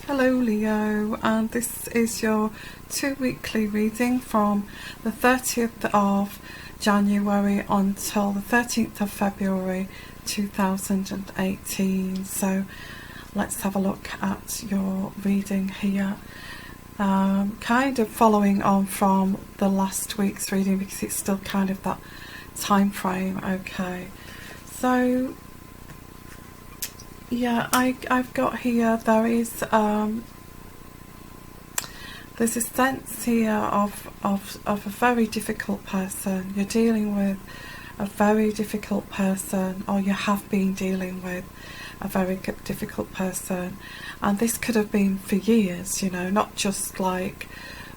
Hello Leo, and this is your 2-weekly reading from the 30th of January until the 13th of February 2018. So let's have a look at your reading here. Kind of following on from the last week's reading because it's still kind of that time frame. Okay, so yeah, I've got here, there's a sense here of a very difficult person. You're dealing with a very difficult person, or you have been dealing with a very difficult person, and this could have been for years, you know, not just like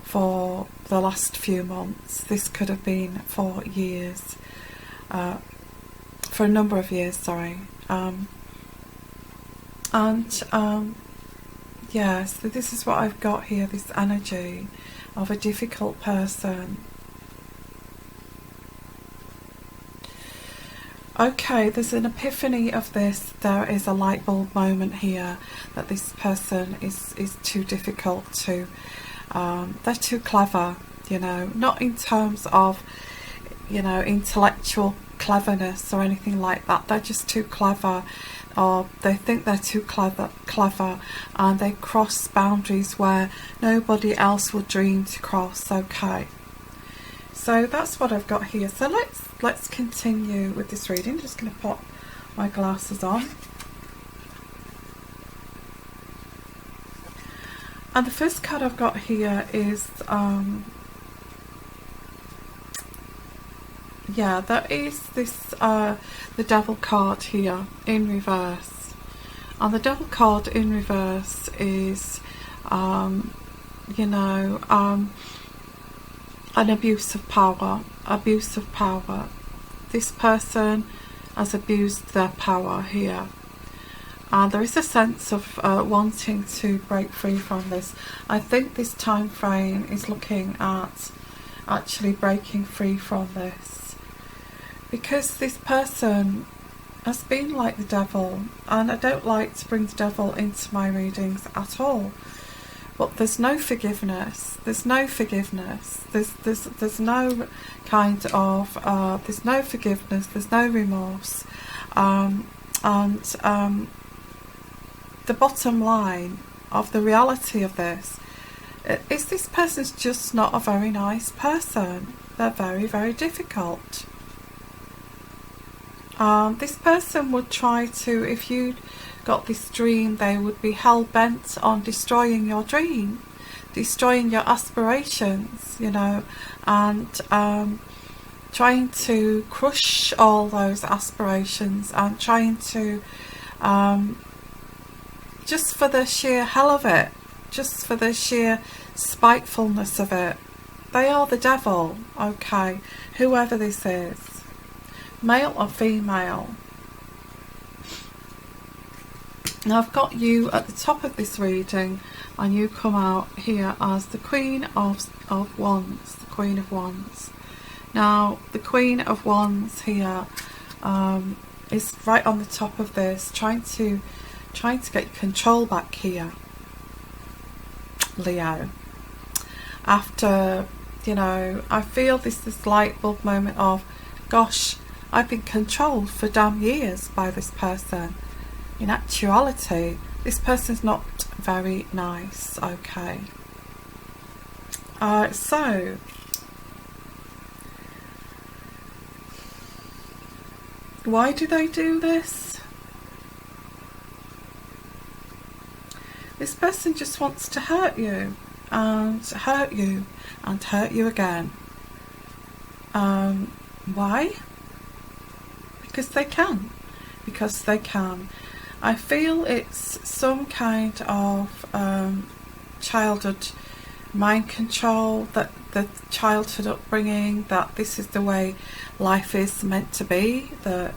for the last few months. This could have been for years, for a number of years, sorry. Yeah, so this is what I've got here, this energy of a difficult person. Okay, there's an epiphany of this. There is a light bulb moment here that this person is too difficult to, they're too clever, you know, not in terms of, you know, intellectual cleverness or anything like that. They're just too clever, or they think they're too clever, and they cross boundaries where nobody else would dream to cross. Okay, so that's what I've got here. So let's continue with this reading. Just going to put my glasses on, and the first card I've got here is yeah, there is this the Devil card here in reverse, and the Devil card in reverse is you know, an abuse of power. This person has abused their power here, and there is a sense of wanting to break free from this. I think this time frame is looking at actually breaking free from this, because this person has been like the devil, and I don't like to bring the devil into my readings at all, but there's no forgiveness, there's no forgiveness, there's no kind of there's no forgiveness, there's no remorse, and the bottom line of the reality of this is this person's just not a very nice person. They're very, very difficult. This person would try to, if you got this dream, they would be hell-bent on destroying your dream, destroying your aspirations, you know, and trying to crush all those aspirations, and trying to just for the sheer hell of it, just for the sheer spitefulness of it. They are the devil, okay, whoever this is, male or female. Now I've got you at the top of this reading, and you come out here as the Queen of Wands, the Queen of Wands. Now the Queen of Wands here is right on the top of this, trying to get control back here, Leo. After, you know, I feel this light bulb moment of, gosh, I've been controlled for damn years by this person. In actuality, this person's not very nice, okay. So why do they do this? This person just wants to hurt you, and hurt you, and hurt you again. Why? Because they can. Because they can. I feel it's some kind of childhood mind control, that the childhood upbringing, that this is the way life is meant to be, that,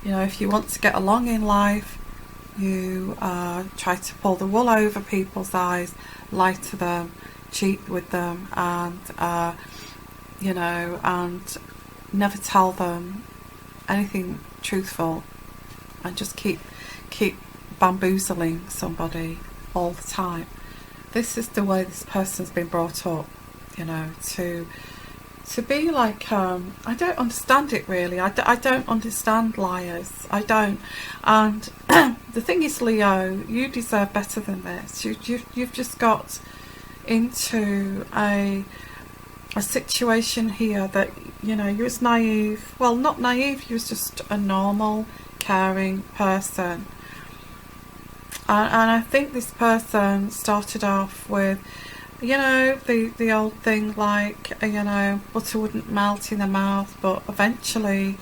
you know, if you want to get along in life, you try to pull the wool over people's eyes, lie to them, cheat with them, and you know, and never tell them anything truthful, and just keep bamboozling somebody. all the time. This is the way this person's been brought up, you know, to be like, I don't understand it really. I don't understand liars. I don't. And the thing is, Leo, you deserve better than this. You've just got into a situation here that, you know, you was naive. Well, not naive, you was just a normal, caring person. And I think this person started off with, you know, the old thing like, you know, butter wouldn't melt in the mouth, but eventually,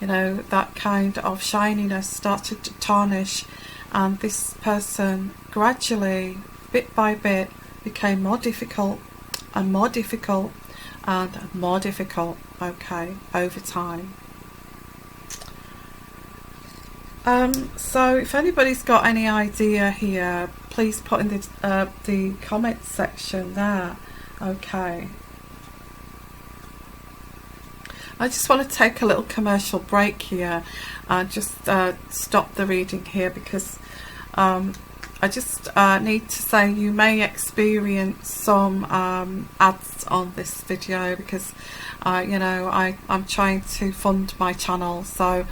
you know, that kind of shininess started to tarnish, and this person gradually, bit by bit, became more difficult and more difficult and more difficult, okay, over time. So if anybody's got any idea here, please put in the comments section there, okay. I just want to take a little commercial break here and just stop the reading here, because I just need to say you may experience some ads on this video, because you know, I'm trying to fund my channel, so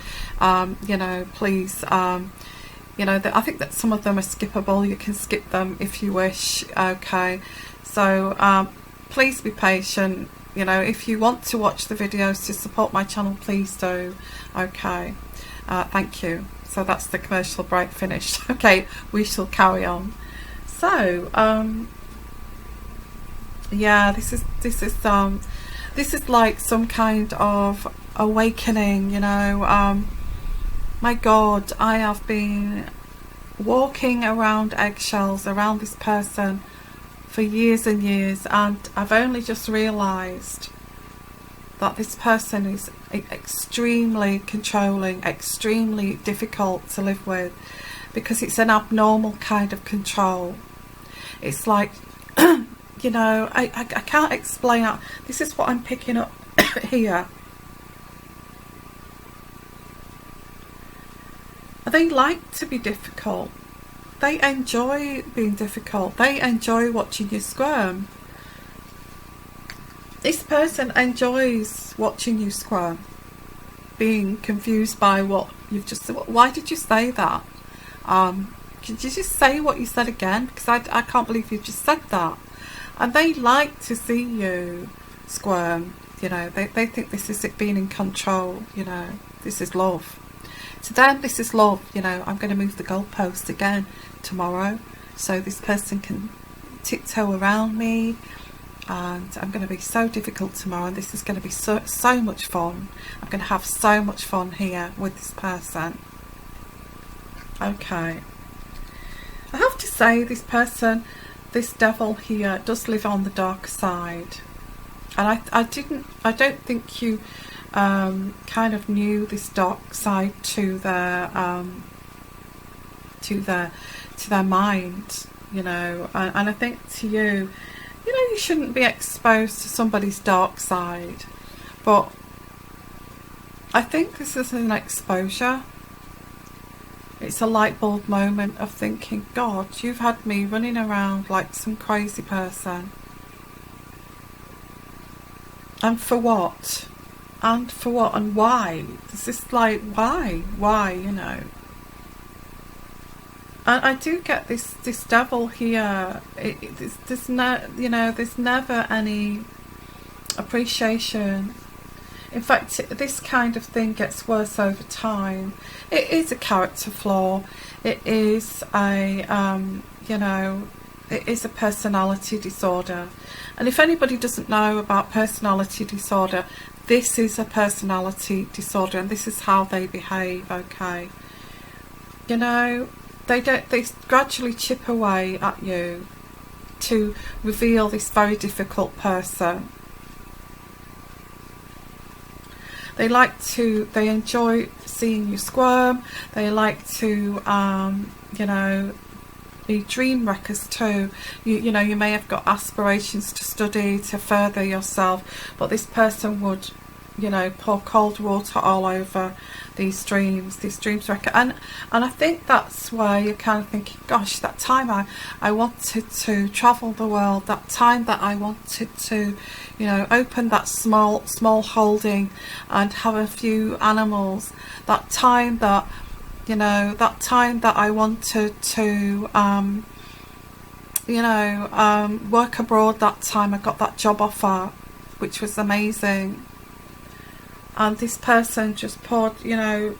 you know, please, you know, I think that some of them are skippable. You can skip them if you wish, okay. So please be patient. You know, if you want to watch the videos to support my channel, please do, okay. Thank you. So that's the commercial break finished. Okay, we shall carry on. So yeah, this is like some kind of awakening, you know. My God, I have been walking around eggshells around this person for years and years, and I've only just realised that this person is extremely controlling, extremely difficult to live with, because it's an abnormal kind of control. It's like, you know, I can't explain it. This is what I'm picking up here. They like to be difficult. They enjoy being difficult. They enjoy watching you squirm. This person enjoys watching you squirm, being confused by what you've just said. Why did you say that? Could you just say what you said again? Because I can't believe you just said that. And they like to see you squirm, you know. They think this is it being in control, you know. This is love. To them, this is love, you know. I'm going to move the goalpost again tomorrow, so this person can tiptoe around me, and I'm going to be so difficult tomorrow, and this is going to be so much fun. I'm going to have so much fun here with this person. Okay. I have to say, this person, this devil here, does live on the dark side, and I don't think you kind of knew this dark side to their mind, you know. And I think to you, you know, you shouldn't be exposed to somebody's dark side, but I think this is an exposure. It's a light bulb moment of thinking, God, you've had me running around like some crazy person, and for what? And for what? And why? It's just like, why, you know. And I do get this devil here. There's no, you know, there's never any appreciation. In fact, this kind of thing gets worse over time. It is a character flaw. It is a, you know, it is a personality disorder. And if anybody doesn't know about personality disorder, this is a personality disorder, and this is how they behave, okay. You know, they gradually chip away at you to reveal this very difficult person. They enjoy seeing you squirm. They like to, you know, be dream wreckers too. You know, you may have got aspirations to study, to further yourself, but this person would you know, pour cold water all over these dreams record. And I think that's where you're kind of thinking, gosh, that time I wanted to travel the world, that time that I wanted to, you know, open that small holding and have a few animals, that time that, you know, that time that I wanted to you know, work abroad, that time I got that job offer, which was amazing. And this person just poured, you know,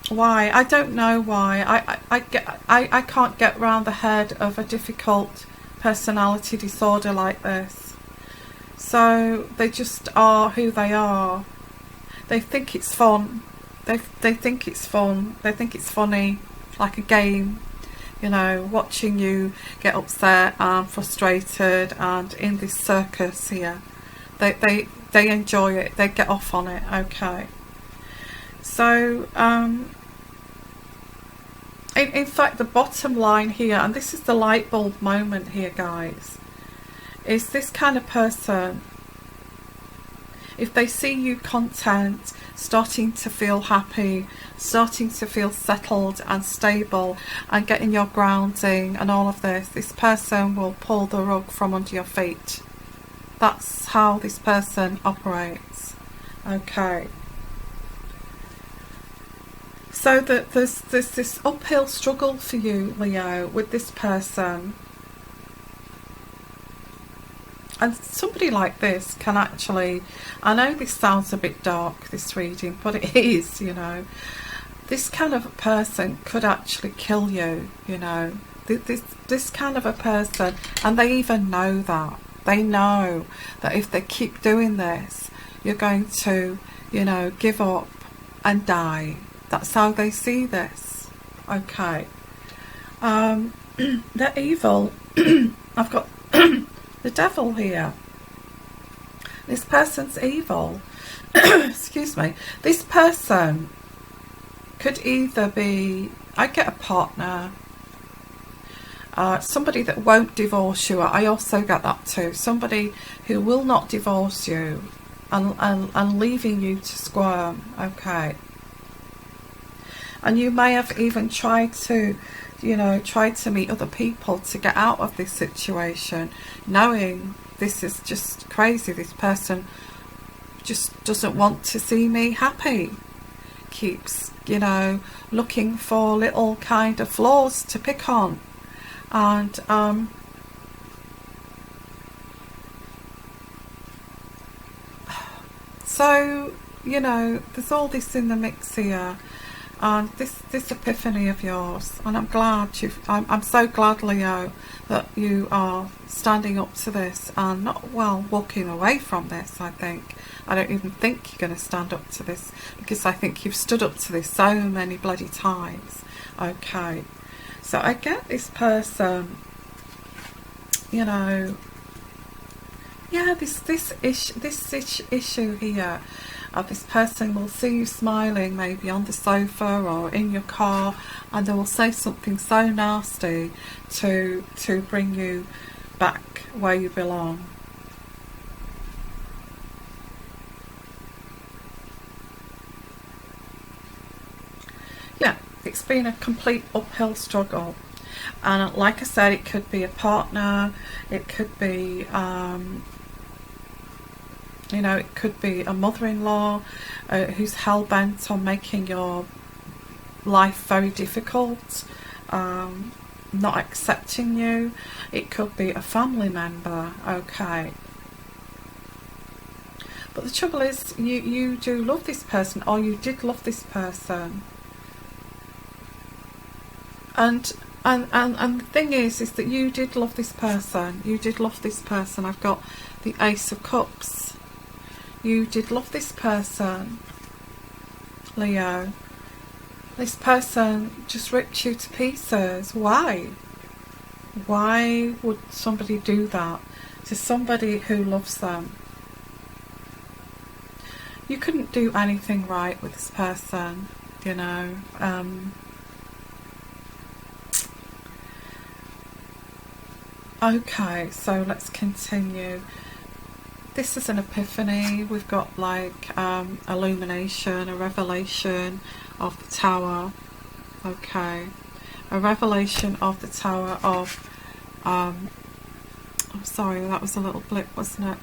why? I don't know why. I can't get round the head of a difficult personality disorder like this. So they just are who they are. They think it's fun. They think it's fun. They think it's funny, like a game. You know, watching you get upset and frustrated and in this circus here. They enjoy it. They get off on it. Okay. So, in fact, the bottom line here, and this is the light bulb moment here, guys, is this kind of person, if they see you content, starting to feel happy, starting to feel settled and stable and getting your grounding and all of this, this person will pull the rug from under your feet. That's how this person operates. Okay. So that there's this uphill struggle for you, Leo, with this person. And somebody like this can actually, I know this sounds a bit dark, this reading, but it is, you know. This kind of a person could actually kill you, you know. This kind of a person, and they even know that. They know that if they keep doing this, you're going to, you know, give up and die. That's how they see this. Okay. They're evil. I've got the devil here. This person's evil. Excuse me. This person could either be, I get a partner, somebody that won't divorce you. I also get that too. Somebody who will not divorce you and leaving you to squirm. Okay. And you may have even tried to, you know, tried to meet other people to get out of this situation, knowing this is just crazy. This person just doesn't want to see me happy. Keeps, you know, looking for little kind of flaws to pick on. And so, you know, there's all this in the mix here. And this epiphany of yours, and I'm glad I'm so glad, Leo, that you are standing up to this and not, well, walking away from this. I don't even think you're going to stand up to this, because I think you've stood up to this so many bloody times. Okay, so I get this person, you know, yeah, this issue here. This person will see you smiling, maybe on the sofa or in your car, and they will say something so nasty to bring you back where you belong. Yeah, it's been a complete uphill struggle, and like I said, it could be a partner, it could be you know, it could be a mother-in-law who's hell-bent on making your life very difficult, not accepting you. It could be a family member. Okay. But the trouble is, you do love this person, or you did love this person. And the thing is that you did love this person. You did love this person. I've got the Ace of Cups. You did love this person, Leo. This person just ripped you to pieces. Why? Why would somebody do that to somebody who loves them? You couldn't do anything right with this person, you know. Okay, so let's continue. this is an epiphany. We've got like illumination, a revelation of the Tower. Okay, a revelation of the Tower of I'm sorry, that was a little blip, wasn't it?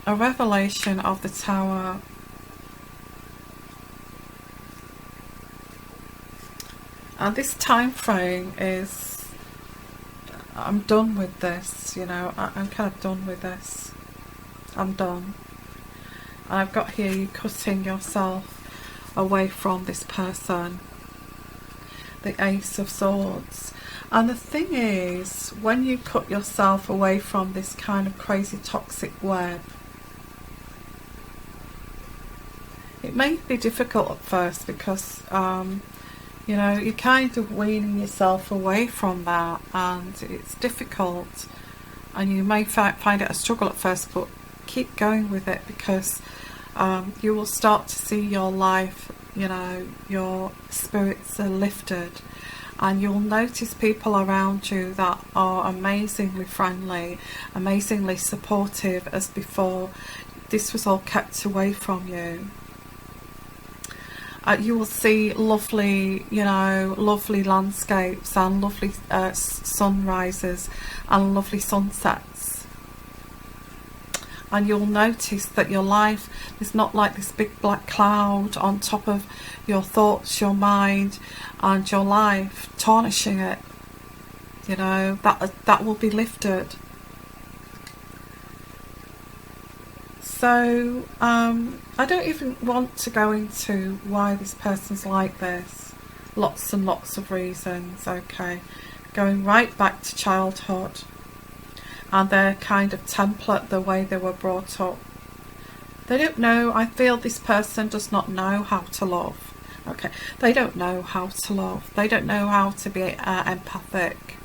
A revelation of the Tower. And this time frame is, I'm done with this, you know, I'm kind of done with this. I'm done. And I've got here you cutting yourself away from this person. The Ace of Swords. And the thing is, when you cut yourself away from this kind of crazy toxic web, it may be difficult at first because you know, you're kind of weaning yourself away from that, and it's difficult, and you may find it a struggle at first, but keep going with it, because you will start to see your life, you know, your spirits are lifted, and you'll notice people around you that are amazingly friendly, amazingly supportive as before this was all kept away from you. You will see lovely, you know, lovely landscapes and lovely sunrises and lovely sunsets. And you'll notice that your life is not like this big black cloud on top of your thoughts, your mind and your life, tarnishing it. You know, that will be lifted. So I don't even want to go into why this person's like this. Lots and lots of reasons, okay. Going right back to childhood and their kind of template, the way they were brought up. They don't know, I feel this person does not know how to love. Okay, they don't know how to love. They don't know how to be empathic.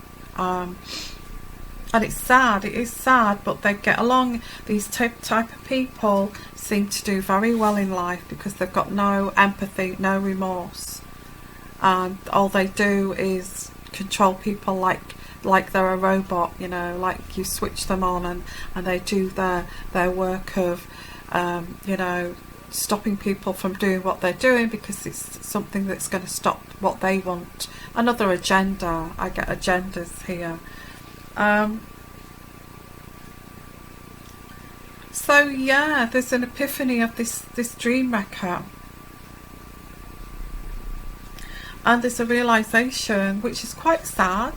And it's sad, it is sad, but they get along. These type of people seem to do very well in life because they've got no empathy, no remorse. And all they do is control people like they're a robot, you know, like you switch them on and they do their work of, you know, stopping people from doing what they're doing because it's something that's going to stop what they want. Another agenda. I get agendas here. So yeah, there's an epiphany of this dream wrecker, and there's a realization, which is quite sad.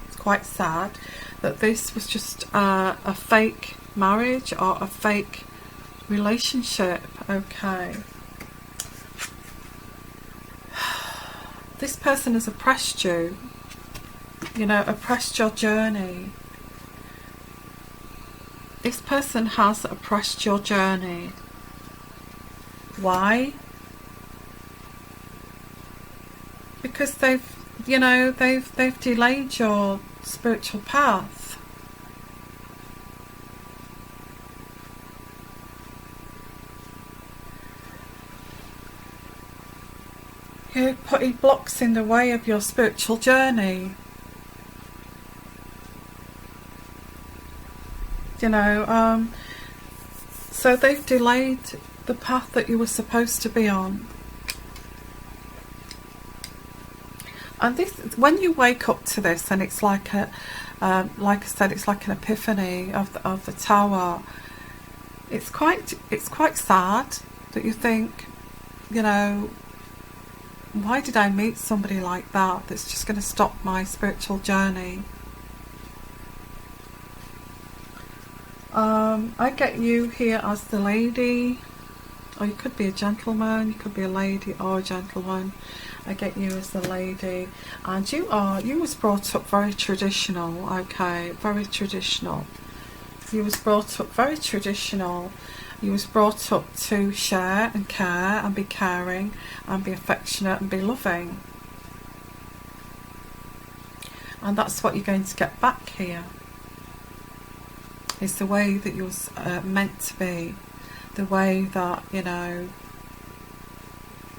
It's quite sad that this was just a fake marriage or a fake relationship. Okay, this person has oppressed you, you know, oppressed your journey. This person has oppressed your journey. Why? Because they've, you know, they've delayed your spiritual path. You're putting blocks in the way of your spiritual journey. You know, so they've delayed the path that you were supposed to be on. And this, when you wake up to this, and it's like a, like I said, it's like an epiphany of the Tower. It's quite sad that you think, you know, why did I meet somebody like that? That's just going to stop my spiritual journey. I get you here as the lady, or you could be a gentleman, you could be a lady or a gentleman. I get you as the lady, and you was brought up very traditional, okay, very traditional. You was brought up very traditional. You was brought up to share and care and be caring and be affectionate and be loving. And that's what you're going to get back here. It's the way that you're meant to be, the way that, you know,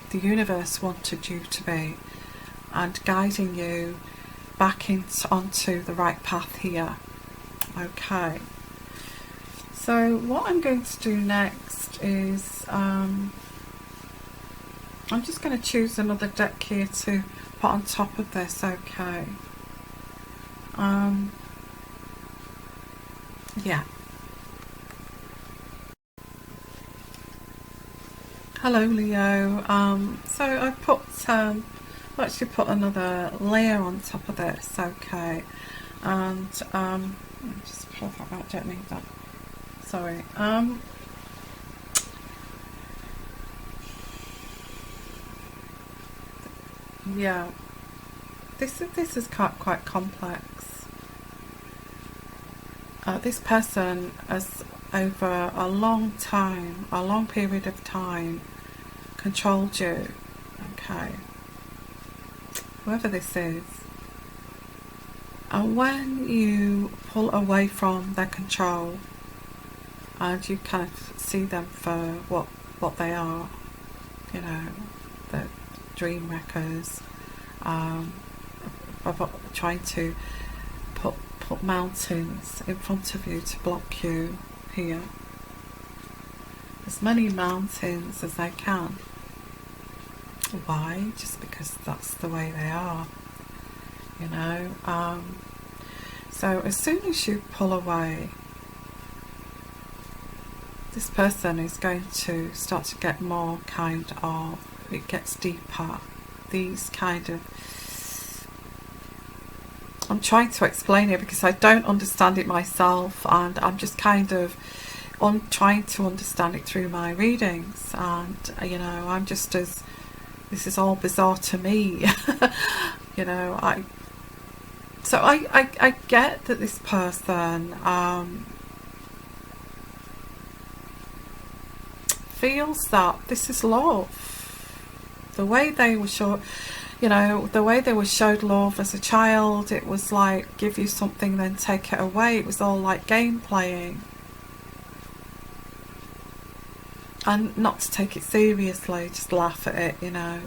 the universe wanted you to be, and guiding you back onto the right path here. Okay, So what I'm going to do next is I'm just going to choose another deck here to put on top of this. Okay. Yeah. Hello, Leo. So I put actually put another layer on top of this. Okay. And just pull that out. Don't need that. Sorry. Yeah. This is quite complex. This person has, over a long time, a long period of time, controlled you. Okay. Whoever this is. And when you pull away from their control and you kind of see them for what they are, you know, the dream wreckers, trying to put mountains in front of you to block you here. As many mountains as they can. Why? Just because that's the way they are, you know. So as soon as you pull away, this person is going to start to get more kind of, it gets deeper, these kind of, I'm trying to explain it because I don't understand it myself, and I'm just kind of trying to understand it through my readings, and you know, I'm just as, this is all bizarre to me. You know, I get that this person feels that this is love. The way they were showed, you know, the way they were showed love as a child, it was like give you something then take it away. It was all like game playing, and not to take it seriously, just laugh at it, you know.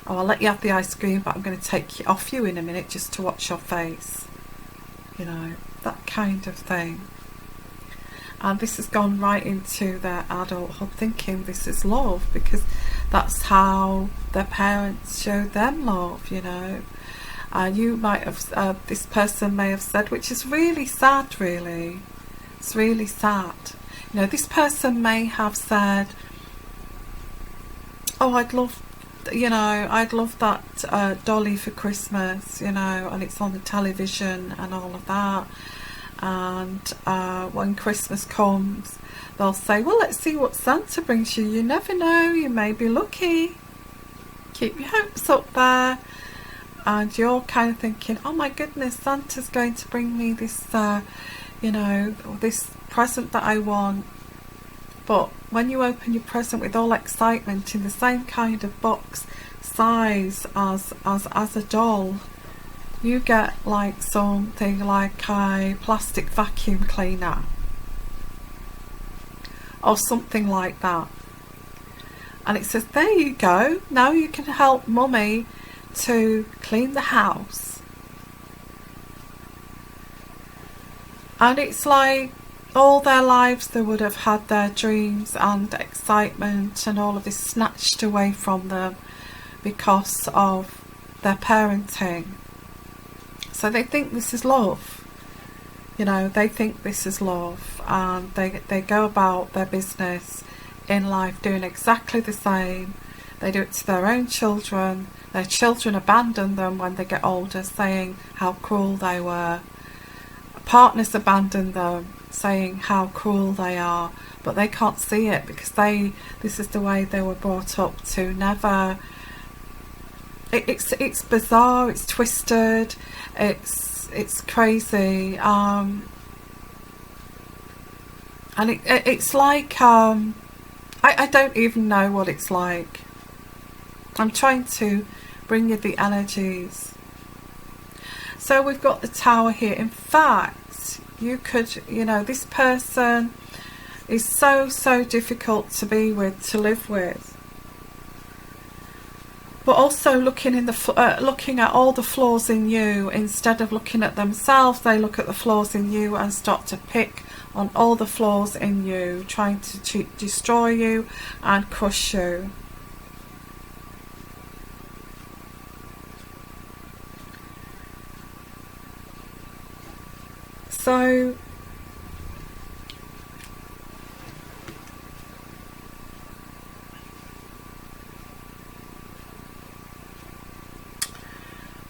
Oh, I'll let you have the ice cream, but I'm going to take it off you in a minute just to watch your face, you know, that kind of thing. And this has gone right into their adulthood, thinking this is love because that's how their parents showed them love, you know. You might have, this person may have said, which is really sad, really, it's really sad, you know, this person may have said, oh, I'd love, you know, I'd love that dolly for Christmas, you know, and it's on the television and all of that. And when Christmas comes, they'll say, well, let's see what Santa brings you. You never know, you may be lucky. Keep your hopes up there. And you're kind of thinking, oh my goodness, Santa's going to bring me this, you know, this present that I want. But when you open your present with all excitement in the same kind of box size as a doll, you get like something like a plastic vacuum cleaner or something like that, and it says, there you go, now you can help mummy to clean the house. And it's like all their lives they would have had their dreams and excitement and all of this snatched away from them because of their parenting. So they think this is love, you know, they think this is love, and they go about their business in life doing exactly the same. They do it to their own children. Their children abandon them when they get older, saying how cruel they were. Partners abandon them, saying how cruel they are, but they can't see it because this is the way they were brought up to never. It's bizarre, it's twisted, it's crazy, and it's like I don't even know what it's like. I'm trying to bring you the energies. So we've got the Tower here. In fact, you could, you know, this person is so difficult to be with, to live with. But also looking at all the flaws in you, instead of looking at themselves, they look at the flaws in you and start to pick on all the flaws in you, trying to destroy you and crush you. So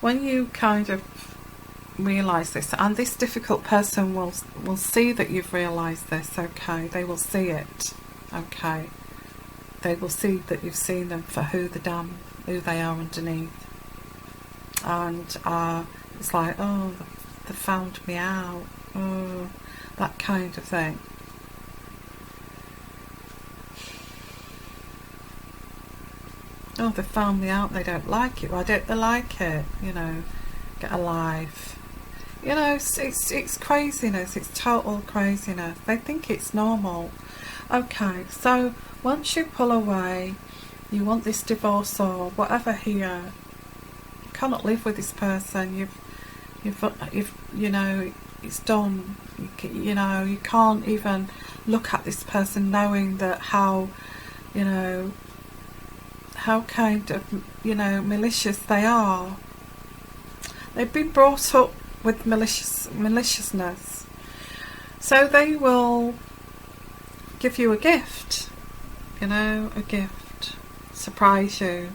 when you kind of realize this, and this difficult person will see that you've realized this, okay, they will see it, okay, they will see that you've seen them for who they are underneath, and it's like, oh, they found me out, oh, that kind of thing. Oh, they found me out, they don't like it. Why don't they like it? You know, get a life. You know, it's craziness, it's total craziness. They think it's normal. Okay, so once you pull away, you want this divorce or whatever here, you cannot live with this person, you've you know, it's done. You know, you can't even look at this person knowing that how, you know, how kind of, you know, malicious they are. They've been brought up with maliciousness. So they will give you a gift, you know, a gift, surprise you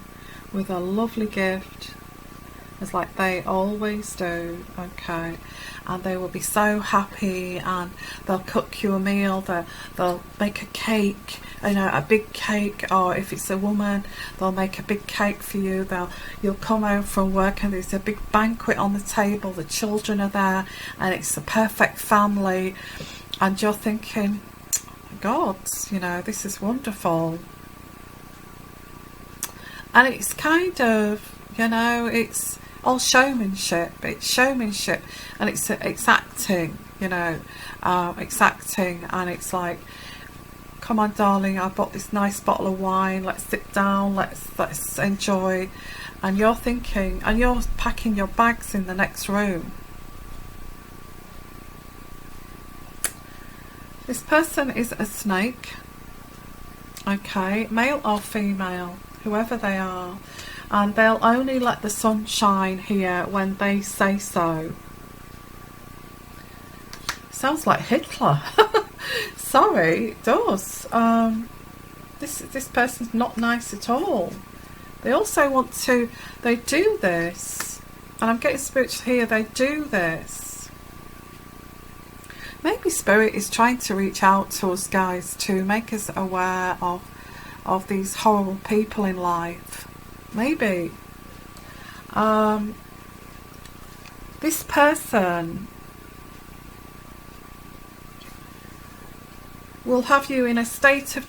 with a lovely gift. It's like they always do, okay, and they will be so happy, and they'll cook you a meal, they'll make a cake, you know, a big cake, or if it's a woman, they'll make a big cake for you. You'll come home from work and there's a big banquet on the table, the children are there, and it's a perfect family, and you're thinking, God, you know, this is wonderful. And it's kind of, you know, it's all showmanship, and it's acting, you know, it's acting, and it's like, come on darling, I bought this nice bottle of wine, let's sit down, let's enjoy, and you're thinking, and you're packing your bags in the next room. This person is a snake, okay, male or female, whoever they are, and they'll only let the sun shine here when they say so. Sounds like Hitler. Sorry, it does. This person's not nice at all. They also want to, they do this, and I'm getting spiritual here, they do this. Maybe Spirit is trying to reach out to us guys to make us aware of these horrible people in life. Maybe. This person will have you in a state of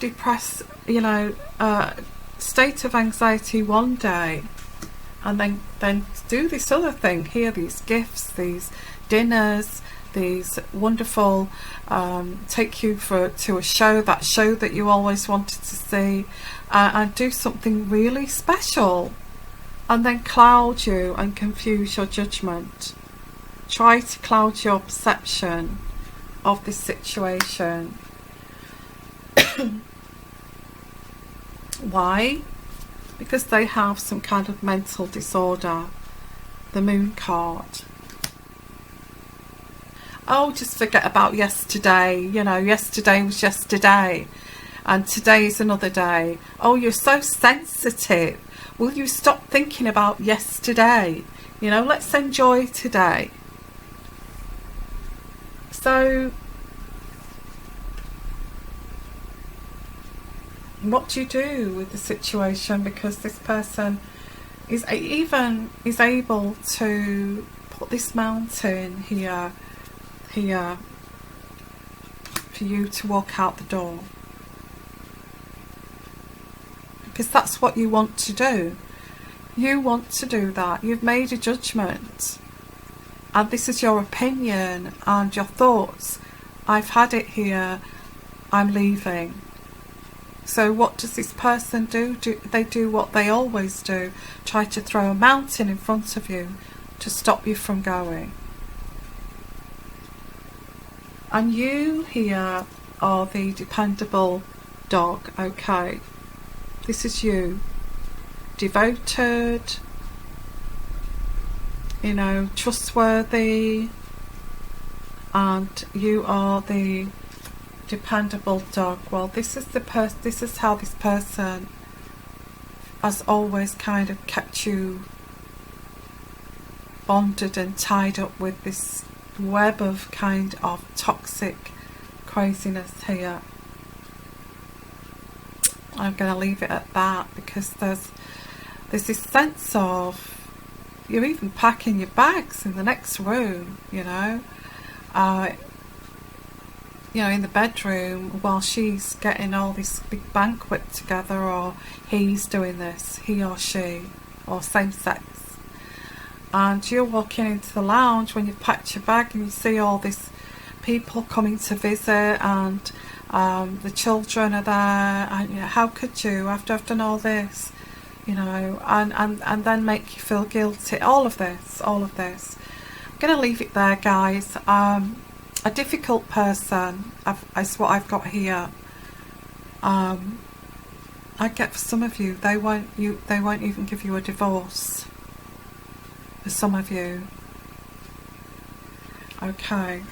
state of anxiety one day, and then do this other thing here, these gifts, these dinners, these wonderful, take you to a show that you always wanted to see, and do something really special, and then cloud you and confuse your judgment, try to cloud your perception of this situation. Why? Because they have some kind of mental disorder. The Moon card. Oh, just forget about yesterday. You know, yesterday was yesterday, and today is another day. Oh, you're so sensitive. Will you stop thinking about yesterday? You know, let's enjoy today. So what do you do with the situation? Because this person is able to put this mountain here for you to walk out the door, because that's what you want to do. You want to do that. You've made a judgment, and this is your opinion and your thoughts. I've had it here, I'm leaving. So what does this person do? They do what they always do, try to throw a mountain in front of you to stop you from going. And you here are the dependable dog, okay? This is you. Devoted, you know, trustworthy, and you are the dependable dog. Well, this is how this person has always kind of kept you bonded and tied up with this web of kind of toxic craziness here. I'm going to leave it at that, because there's this sense of you're even packing your bags in the next room, you know, in the bedroom while she's getting all this big banquet together, or he's doing this, he or she, or same sex. And you're walking into the lounge when you've packed your bag and you see all these people coming to visit, and the children are there, and you know, how could you, after I've done all this, you know, and then make you feel guilty. All of this. I'm going to leave it there, guys. A difficult person is what I've got here. I get for some of you, they won't even give you a divorce. For some of you, okay.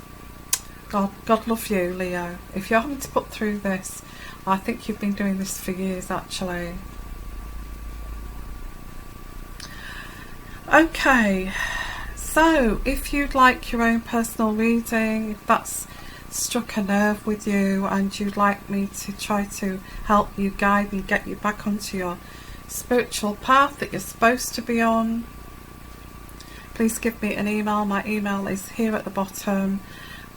God love you, Leo. If you're having to put through this, I think you've been doing this for years, actually. Okay, so if you'd like your own personal reading, if that's struck a nerve with you and you'd like me to try to help you, guide and get you back onto your spiritual path that you're supposed to be on, please give me an email. My email is here at the bottom,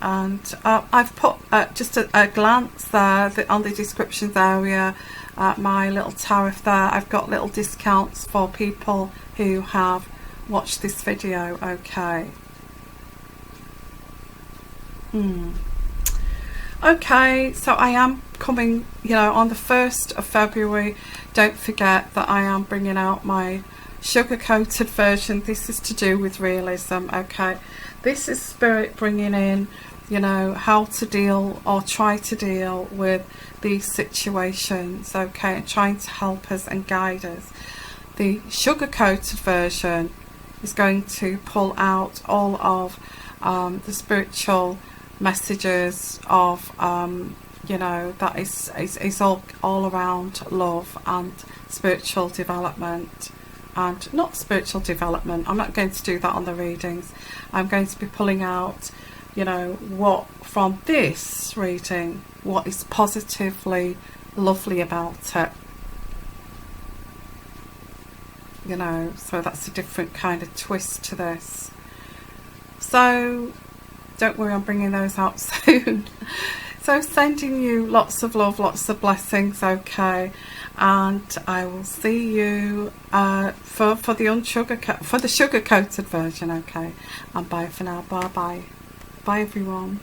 and I've put just a glance there on the descriptions area, my little tariff there. I've got little discounts for people who have watched this video, okay. Okay, so I am coming, you know, on the 1st of February. Don't forget that I am bringing out my sugar-coated version. This is to do with realism, okay. This is spirit bringing in, you know, how to deal or try to deal with these situations, okay, and trying to help us and guide us. The sugar-coated version is going to pull out all of the spiritual messages of you know, that is all around love and spiritual development, and not spiritual development. I'm not going to do that on the readings. I'm going to be pulling out, you know, what from this reading, what is positively lovely about it. You know, so that's a different kind of twist to this. So don't worry, I'm bringing those out soon. So sending you lots of love, lots of blessings, okay, and I will see you for the sugar coated version, okay, and bye for now. Bye everyone.